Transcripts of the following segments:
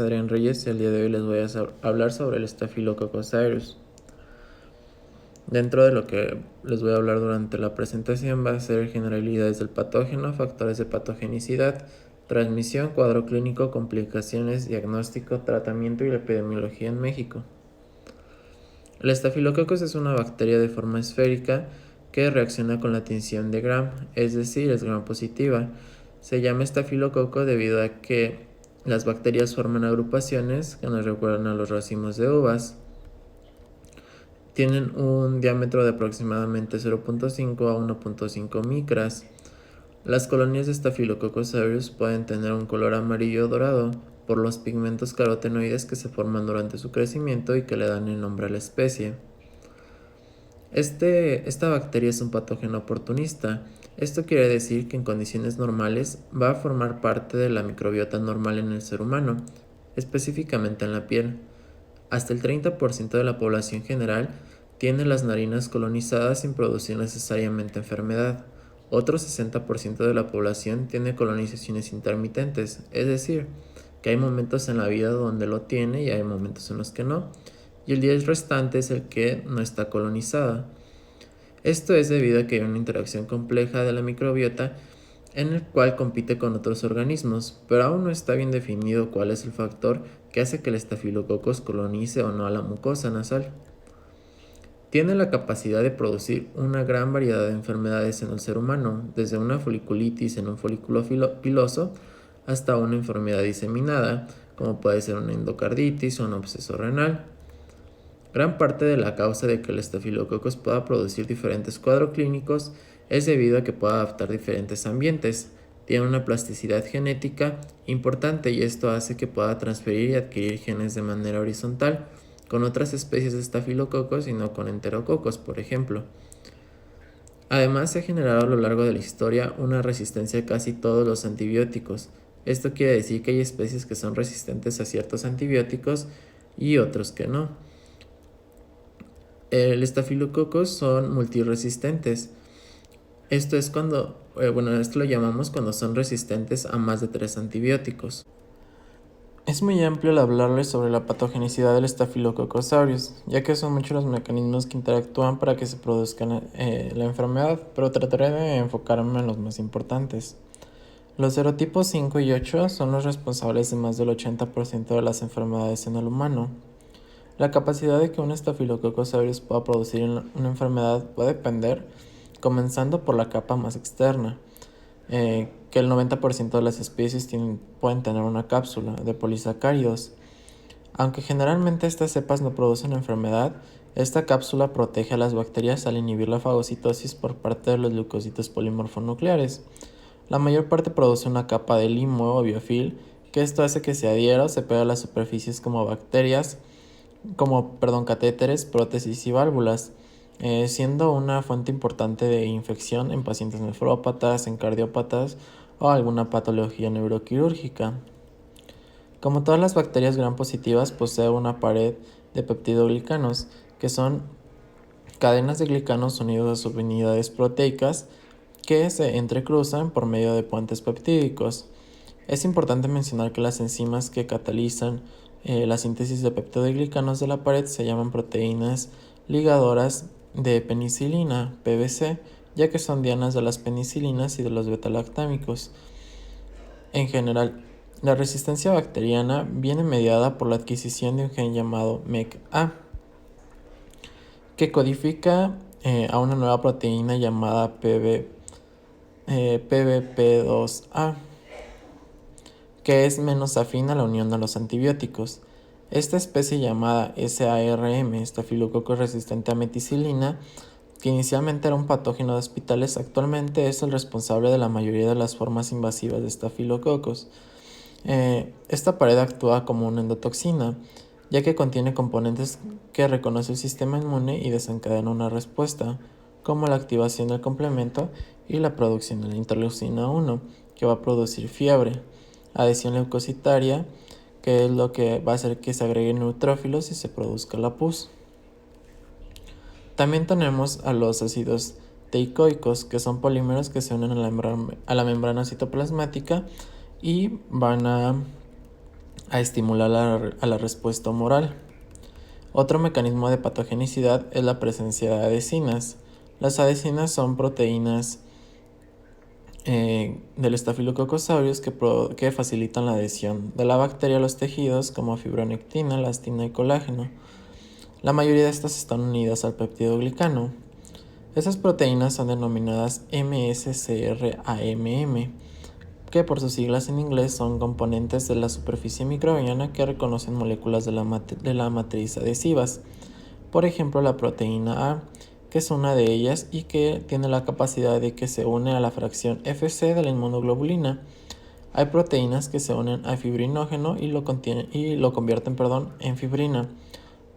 Adrián Reyes y el día de hoy les voy a hablar sobre el Staphylococcus aureus. Dentro de lo que les voy a hablar durante la presentación va a ser generalidades del patógeno, factores de patogenicidad, transmisión, cuadro clínico, complicaciones, diagnóstico, tratamiento y la epidemiología en México. El Staphylococcus es una bacteria de forma esférica que reacciona con la tinción de Gram, es decir, es Gram positiva. Se llama estafilococo debido a que las bacterias forman agrupaciones que nos recuerdan a los racimos de uvas. Tienen un diámetro de aproximadamente 0.5 a 1.5 micras. Las colonias de Staphylococcus aureus pueden tener un color amarillo o dorado por los pigmentos carotenoides que se forman durante su crecimiento y que le dan el nombre a la especie. Esta bacteria es un patógeno oportunista. Esto quiere decir que en condiciones normales va a formar parte de la microbiota normal en el ser humano, específicamente en la piel. Hasta el 30% de la población general tiene las narinas colonizadas sin producir necesariamente enfermedad. Otro 60% de la población tiene colonizaciones intermitentes, es decir, que hay momentos en la vida donde lo tiene y hay momentos en los que no, y el 10 restante es el que no está colonizada. Esto es debido a que hay una interacción compleja de la microbiota en el cual compite con otros organismos, pero aún no está bien definido cuál es el factor que hace que el Staphylococcus colonice o no a la mucosa nasal. Tiene la capacidad de producir una gran variedad de enfermedades en el ser humano, desde una foliculitis en un folículo piloso hasta una enfermedad diseminada, como puede ser una endocarditis o un absceso renal. Gran parte de la causa de que el Staphylococcus pueda producir diferentes cuadros clínicos es debido a que puede adaptar diferentes ambientes. Tiene una plasticidad genética importante y esto hace que pueda transferir y adquirir genes de manera horizontal con otras especies de Staphylococcus y no con enterococos, por ejemplo. Además, se ha generado a lo largo de la historia una resistencia a casi todos los antibióticos. Esto quiere decir que hay especies que son resistentes a ciertos antibióticos y otros que no. El Staphylococcus son multiresistentes. Esto es esto lo llamamos cuando son resistentes a más de 3 antibióticos. Es muy amplio el hablarles sobre la patogenicidad del Staphylococcus aureus, ya que son muchos los mecanismos que interactúan para que se produzca la enfermedad, pero trataré de enfocarme en los más importantes. Los serotipos 5 y 8 son los responsables de más del 80% de las enfermedades en el humano. La capacidad de que un Staphylococcus aureus pueda producir una enfermedad puede depender, comenzando por la capa más externa, que el 90% de las especies pueden tener una cápsula de polisacáridos. Aunque generalmente estas cepas no producen enfermedad, esta cápsula protege a las bacterias al inhibir la fagocitosis por parte de los leucocitos polimorfonucleares. La mayor parte produce una capa de limo o biofil, que esto hace que se adhiera o se pegue a las superficies como catéteres, prótesis y válvulas, siendo una fuente importante de infección en pacientes nefrópatas, en cardiópatas o alguna patología neuroquirúrgica. Como todas las bacterias gram positivas, posee una pared de peptidoglicanos, que son cadenas de glicanos unidos a subunidades proteicas que se entrecruzan por medio de puentes peptídicos. Es importante mencionar que las enzimas que catalizan la síntesis de peptidoglicanos de la pared se llaman proteínas ligadoras de penicilina, PBC, ya que son dianas de las penicilinas y de los betalactámicos. En general, la resistencia bacteriana viene mediada por la adquisición de un gen llamado MECA, que codifica a una nueva proteína llamada PBP2A, que es menos afín a la unión a los antibióticos. Esta especie llamada SARM, Staphylococcus resistente a meticilina, que inicialmente era un patógeno de hospitales, actualmente es el responsable de la mayoría de las formas invasivas de Staphylococcus. Esta pared actúa como una endotoxina, ya que contiene componentes que reconoce el sistema inmune y desencadena una respuesta, como la activación del complemento y la producción de la interleucina 1, que va a producir fiebre, adhesión leucocitaria, que es lo que va a hacer que se agreguen neutrófilos y se produzca la pus. También tenemos a los ácidos teicoicos, que son polímeros que se unen a la membrana citoplasmática y van a a estimular a la respuesta humoral. Otro mecanismo de patogenicidad es la presencia de adhesinas. Las adhesinas son proteínas del Staphylococcus aureus que facilitan la adhesión de la bacteria a los tejidos como fibronectina, elastina y colágeno. La mayoría de estas están unidas al peptidoglicano. Esas proteínas son denominadas MSCR-AMM, que por sus siglas en inglés son componentes de la superficie microbiana que reconocen moléculas de la matriz adhesivas. Por ejemplo, la proteína A, que es una de ellas y que tiene la capacidad de que se une a la fracción Fc de la inmunoglobulina. Hay proteínas que se unen al fibrinógeno y lo convierten en fibrina.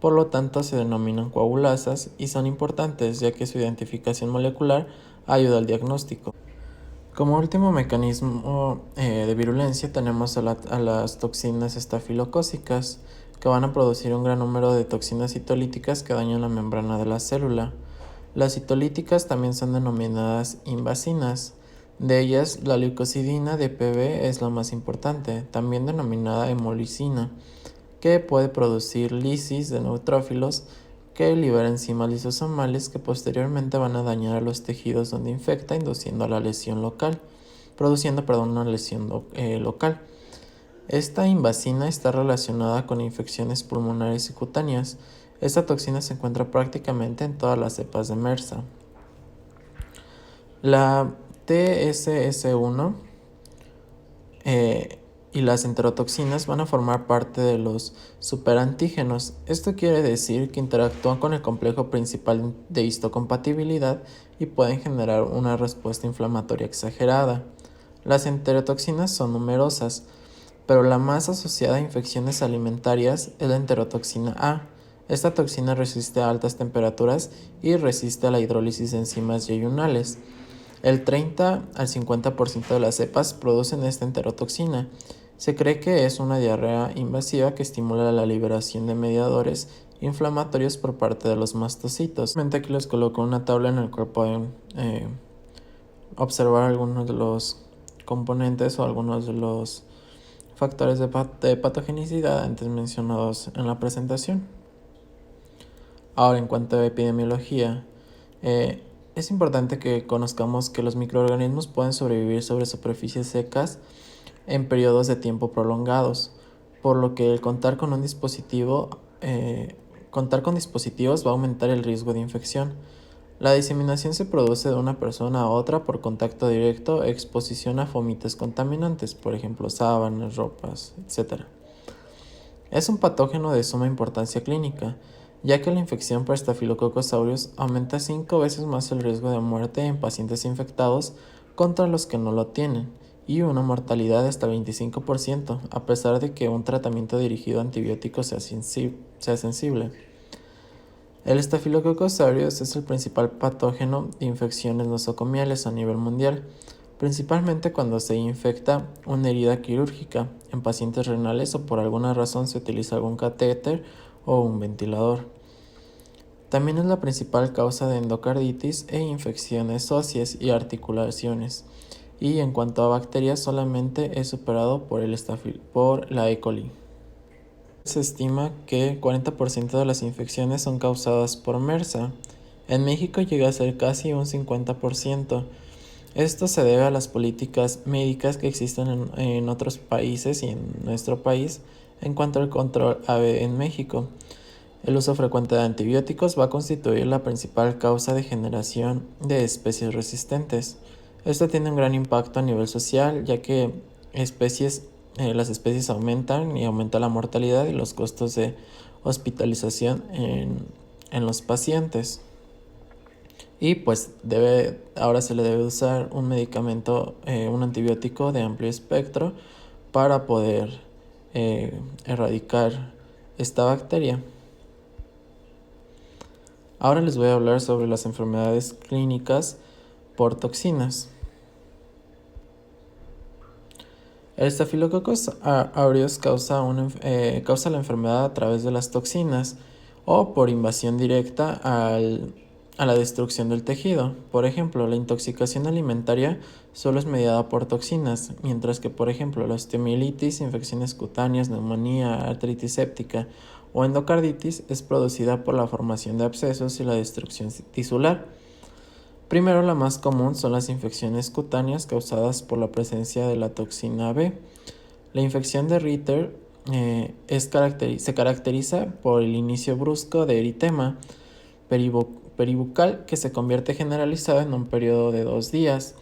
Por lo tanto, se denominan coagulasas y son importantes ya que su identificación molecular ayuda al diagnóstico. Como último mecanismo de virulencia tenemos a las toxinas estafilocócicas, que van a producir un gran número de toxinas citolíticas que dañan la membrana de la célula. Las citolíticas también son denominadas invasinas. De ellas, la leucocidina de PB es la más importante, también denominada hemolicina, que puede producir lisis de neutrófilos que libera enzimas lisosomales que posteriormente van a dañar a los tejidos donde infecta, produciendo una lesión local. Esta invasina está relacionada con infecciones pulmonares y cutáneas. Esta toxina se encuentra prácticamente en todas las cepas de MRSA. La TSS1 y las enterotoxinas van a formar parte de los superantígenos. Esto quiere decir que interactúan con el complejo principal de histocompatibilidad y pueden generar una respuesta inflamatoria exagerada. Las enterotoxinas son numerosas, pero la más asociada a infecciones alimentarias es la enterotoxina A. Esta toxina resiste a altas temperaturas y resiste a la hidrólisis de enzimas yeyunales. El 30 al 50% de las cepas producen esta enterotoxina. Se cree que es una diarrea invasiva que estimula la liberación de mediadores inflamatorios por parte de los mastocitos. Aquí les coloco una tabla en la cual pueden observar algunos de los componentes o algunos de los factores de patogenicidad antes mencionados en la presentación. Ahora, en cuanto a epidemiología, es importante que conozcamos que los microorganismos pueden sobrevivir sobre superficies secas en periodos de tiempo prolongados, por lo que el contar con dispositivos va a aumentar el riesgo de infección. La diseminación se produce de una persona a otra por contacto directo o exposición a fomites contaminantes, por ejemplo, sábanas, ropas, etc. Es un patógeno de suma importancia clínica, ya que la infección por Staphylococcus aureus aumenta 5 veces más el riesgo de muerte en pacientes infectados contra los que no lo tienen, y una mortalidad de hasta 25%, a pesar de que un tratamiento dirigido a antibióticos sea sensible. El Staphylococcus aureus es el principal patógeno de infecciones nosocomiales a nivel mundial, principalmente cuando se infecta una herida quirúrgica en pacientes renales o por alguna razón se utiliza algún catéter o un ventilador. También es la principal causa de endocarditis e infecciones óseas y articulaciones. Y en cuanto a bacterias, solamente es superado por la E. coli. Se estima que 40% de las infecciones son causadas por MRSA. En México llega a ser casi un 50%. Esto se debe a las políticas médicas que existen en otros países y en nuestro país en cuanto al control en México. El uso frecuente de antibióticos va a constituir la principal causa de generación de especies resistentes. Esto tiene un gran impacto a nivel social, ya que las especies aumentan y aumenta la mortalidad y los costos de hospitalización en los pacientes. Y pues ahora se le debe usar un medicamento, un antibiótico de amplio espectro para poder erradicar esta bacteria. Ahora les voy a hablar sobre las enfermedades clínicas por toxinas. El Staphylococcus aureus causa la enfermedad a través de las toxinas o por invasión directa a la destrucción del tejido. Por ejemplo, la intoxicación alimentaria solo es mediada por toxinas, mientras que, por ejemplo, la osteomielitis, infecciones cutáneas, neumonía, artritis séptica o endocarditis es producida por la formación de abscesos y la destrucción tisular. Primero, la más común son las infecciones cutáneas causadas por la presencia de la toxina B. La infección de Ritter se caracteriza por el inicio brusco de eritema peribucal que se convierte generalizado en un periodo de 2 días.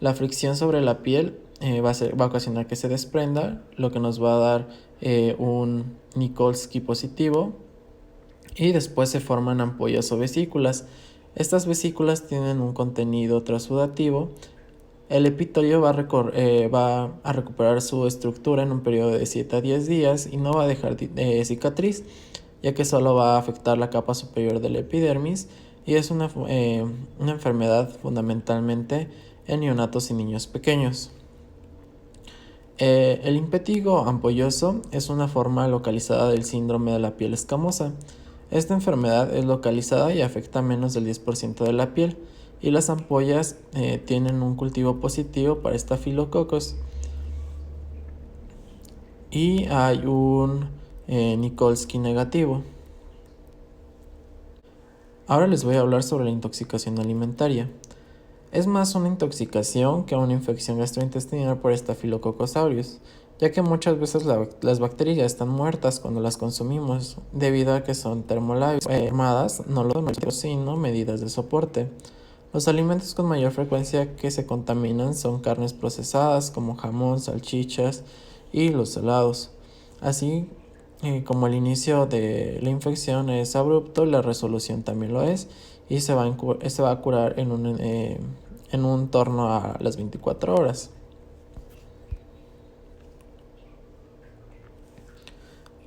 La fricción sobre la piel va a ocasionar que se desprenda, lo que nos va a dar un Nikolsky positivo, y después se forman ampollas o vesículas. Estas vesículas tienen un contenido transudativo. El epitelio va a recuperar su estructura en un periodo de 7 a 10 días y no va a dejar cicatriz, ya que solo va a afectar la capa superior del epidermis, y es una enfermedad fundamentalmente en neonatos y niños pequeños. El impétigo ampolloso es una forma localizada del síndrome de la piel escamosa. Esta enfermedad es localizada y afecta a menos del 10% de la piel, y las ampollas tienen un cultivo positivo para estafilococos y hay un Nikolsky negativo. Ahora les voy a hablar sobre la intoxicación alimentaria. Es más una intoxicación que una infección gastrointestinal por Staphylococcus aureus, ya que muchas veces las bacterias están muertas cuando las consumimos, debido a que son termolabios formadas, no lo sino medidas de soporte. Los alimentos con mayor frecuencia que se contaminan son carnes procesadas como jamón, salchichas y los helados. Así como el inicio de la infección es abrupto, la resolución también lo es, y se va a curar en un torno a las 24 horas.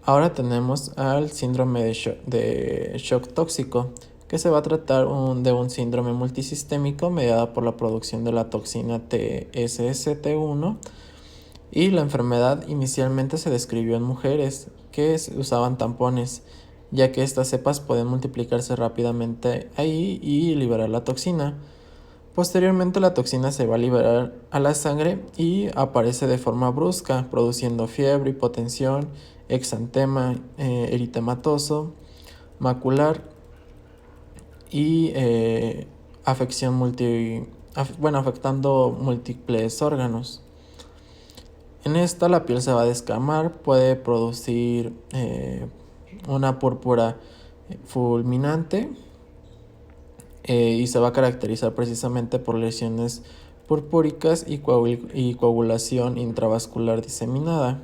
Ahora tenemos al síndrome de shock tóxico, que se va a tratar de un síndrome multisistémico mediado por la producción de la toxina TSST1, y la enfermedad inicialmente se describió en mujeres que usaban tampones, ya que estas cepas pueden multiplicarse rápidamente ahí y liberar la toxina. Posteriormente la toxina se va a liberar a la sangre y aparece de forma brusca, produciendo fiebre, hipotensión, exantema eritematoso, macular y afectando múltiples órganos. En esta la piel se va a descamar, puede producir una púrpura fulminante y se va a caracterizar precisamente por lesiones purpúricas y coagulación intravascular diseminada.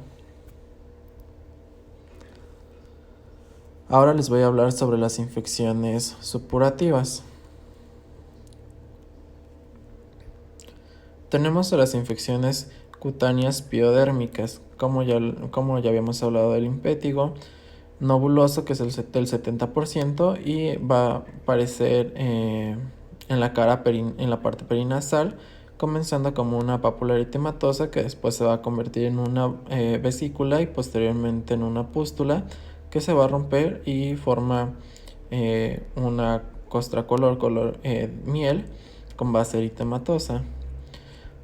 Ahora les voy a hablar sobre las infecciones supurativas. Tenemos las infecciones cutáneas piodérmicas, como ya habíamos hablado del impétigo nobuloso, que es del 70%, y va a aparecer en la cara, en la parte perinasal, comenzando como una pápula eritematosa que después se va a convertir en una vesícula y posteriormente en una pústula que se va a romper y forma una costra color miel con base eritematosa.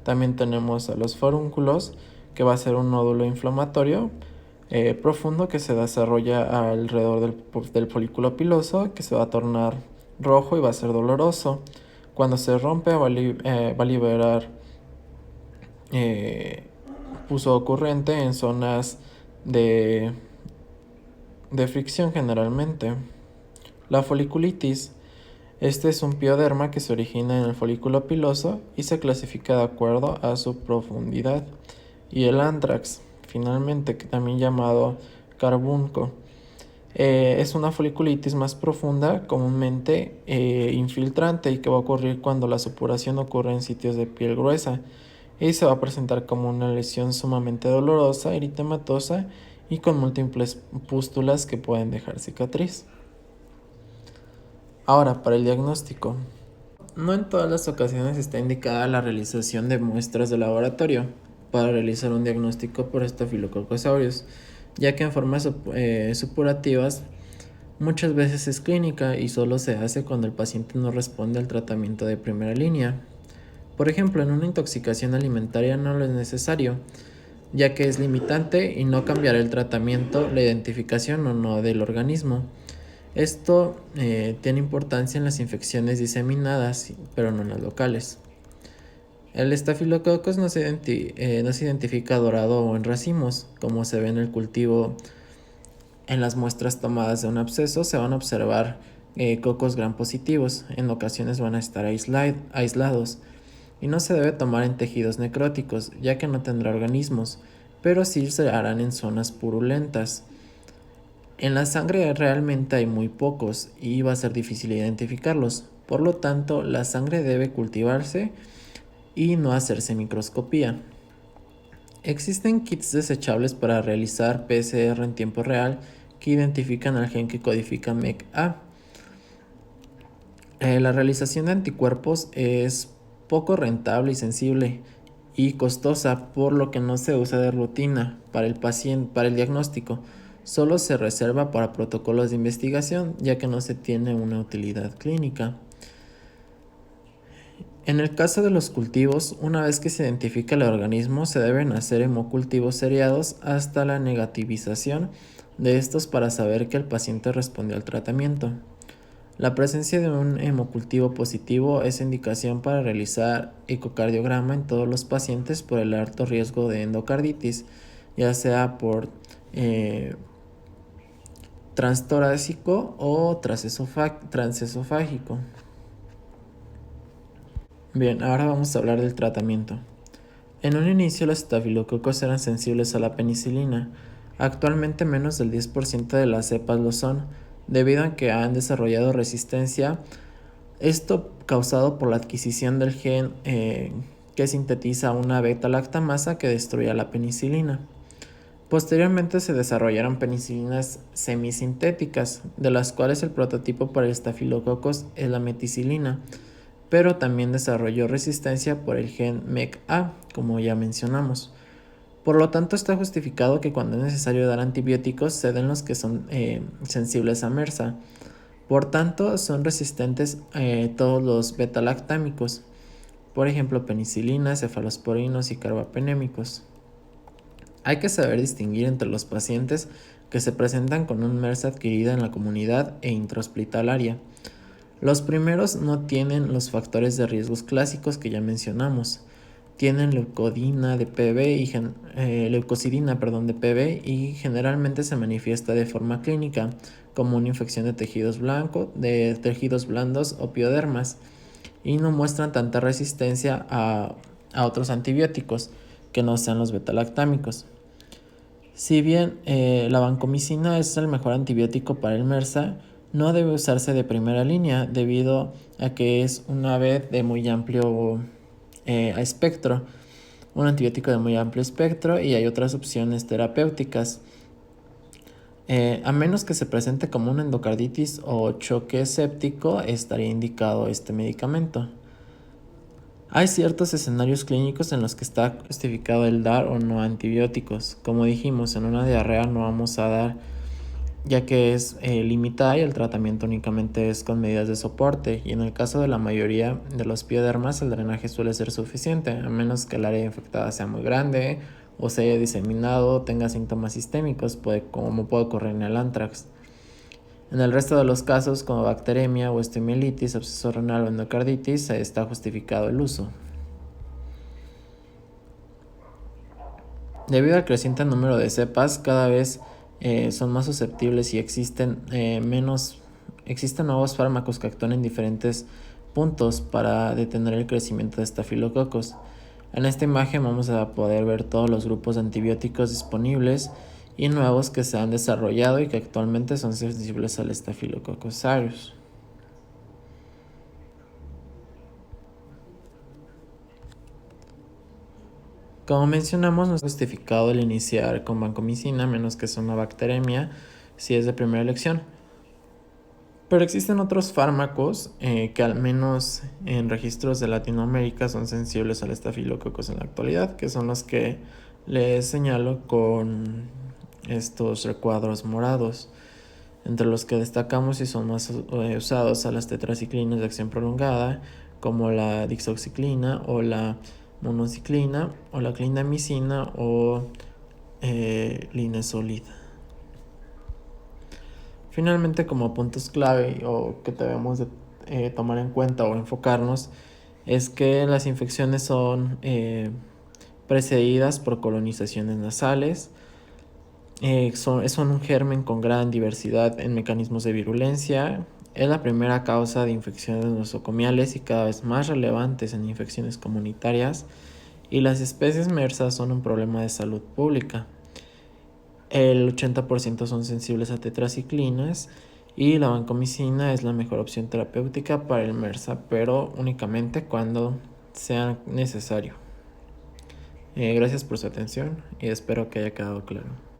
También tenemos a los forúnculos, que va a ser un nódulo inflamatorio profundo que se desarrolla alrededor del folículo piloso, que se va a tornar rojo y va a ser doloroso. Cuando se rompe va a liberar pus ocurrente en zonas de fricción generalmente. La foliculitis. Este es un pioderma que se origina en el folículo piloso y se clasifica de acuerdo a su profundidad. Y el anthrax, finalmente, que también llamado carbunco, es una foliculitis más profunda, comúnmente infiltrante, y que va a ocurrir cuando la supuración ocurre en sitios de piel gruesa, y se va a presentar como una lesión sumamente dolorosa, eritematosa y con múltiples pústulas que pueden dejar cicatriz. Ahora, para el diagnóstico. No en todas las ocasiones está indicada la realización de muestras de laboratorio para realizar un diagnóstico por Staphylococcus aureus, ya que en formas supurativas Muchas veces es clínica y solo se hace cuando el paciente no responde al tratamiento de primera línea. Por ejemplo, en una intoxicación alimentaria no lo es necesario, ya que es limitante y no cambiará el tratamiento, la identificación o no del organismo. Esto tiene importancia en las infecciones diseminadas, pero no en las locales. El estafilococcus no se identifica dorado o en racimos, como se ve en el cultivo. En las muestras tomadas de un absceso se van a observar cocos gram positivos, en ocasiones van a estar aislados, y no se debe tomar en tejidos necróticos, ya que no tendrá organismos, pero sí se harán en zonas purulentas. En la sangre realmente hay muy pocos y va a ser difícil identificarlos, por lo tanto la sangre debe cultivarse y no hacerse microscopía. Existen kits desechables para realizar PCR en tiempo real que identifican al gen que codifica MECA. La realización de anticuerpos es poco rentable y sensible y costosa, por lo que no se usa de rutina para el paciente, para el diagnóstico. Solo se reserva para protocolos de investigación, ya que no se tiene una utilidad clínica. En el caso de los cultivos, una vez que se identifica el organismo, se deben hacer hemocultivos seriados hasta la negativización de estos para saber que el paciente respondió al tratamiento. La presencia de un hemocultivo positivo es indicación para realizar ecocardiograma en todos los pacientes por el alto riesgo de endocarditis, ya sea por transtorácico o transesofágico. Bien, ahora vamos a hablar del tratamiento. En un inicio los estafilococos eran sensibles a la penicilina. Actualmente menos del 10% de las cepas lo son, debido a que han desarrollado resistencia. Esto causado por la adquisición del gen que sintetiza una beta-lactamasa que destruye la penicilina. Posteriormente se desarrollaron penicilinas semisintéticas, de las cuales el prototipo para el estafilococos es la meticilina, pero también desarrolló resistencia por el gen MECA, como ya mencionamos. Por lo tanto, está justificado que cuando es necesario dar antibióticos se den los que son sensibles a MRSA. Por tanto, son resistentes todos los beta-lactámicos, por ejemplo, penicilina, cefalosporinos y carbapenémicos. Hay que saber distinguir entre los pacientes que se presentan con un MRSA adquirida en la comunidad e intrahospitalaria. Los primeros no tienen los factores de riesgos clásicos que ya mencionamos. Tienen leucocidina de PB y generalmente se manifiesta de forma clínica como una infección de tejidos blandos o piodermas, y no muestran tanta resistencia a otros antibióticos que no sean los betalactámicos. Si bien la vancomicina es el mejor antibiótico para el MRSA, no debe usarse de primera línea debido a que es una vez de muy amplio espectro, un antibiótico de muy amplio espectro, y hay otras opciones terapéuticas. A menos que se presente como una endocarditis o choque séptico, estaría indicado este medicamento. Hay ciertos escenarios clínicos en los que está justificado el dar o no antibióticos. Como dijimos, en una diarrea no vamos a dar, ya que es limitada y el tratamiento únicamente es con medidas de soporte, y en el caso de la mayoría de los piodermas el drenaje suele ser suficiente, a menos que el área infectada sea muy grande o se haya diseminado o tenga síntomas sistémicos, como puede ocurrir en el anthrax. En el resto de los casos, como bacteremia o osteomielitis, absceso renal o endocarditis, está justificado el uso. Debido al creciente número de cepas, cada vez son más susceptibles y existen nuevos fármacos que actúan en diferentes puntos para detener el crecimiento de estafilococos. En esta imagen vamos a poder ver todos los grupos de antibióticos disponibles y nuevos que se han desarrollado y que actualmente son sensibles al Staphylococcus aureus. Como mencionamos, no es justificado el iniciar con vancomicina, a menos que sea una bacteremia, si es de primera elección. Pero existen otros fármacos que al menos en registros de Latinoamérica son sensibles al Staphylococcus en la actualidad, que son los que les señalo con estos recuadros morados. entre los que destacamos y son más usados a las tetraciclinas de acción prolongada, como la dixoxiclina o la monociclina o la clindamicina o linezolida. Finalmente, como puntos clave o que debemos de tomar en cuenta o enfocarnos, es que las infecciones son precedidas por colonizaciones nasales. Son un germen con gran diversidad en mecanismos de virulencia. Es la primera causa de infecciones nosocomiales y cada vez más relevantes en infecciones comunitarias. Y las especies mersas son un problema de salud pública. El 80% son sensibles a tetraciclinas y la vancomicina es la mejor opción terapéutica para el MRSA, pero únicamente cuando sea necesario. Gracias por su atención y espero que haya quedado claro.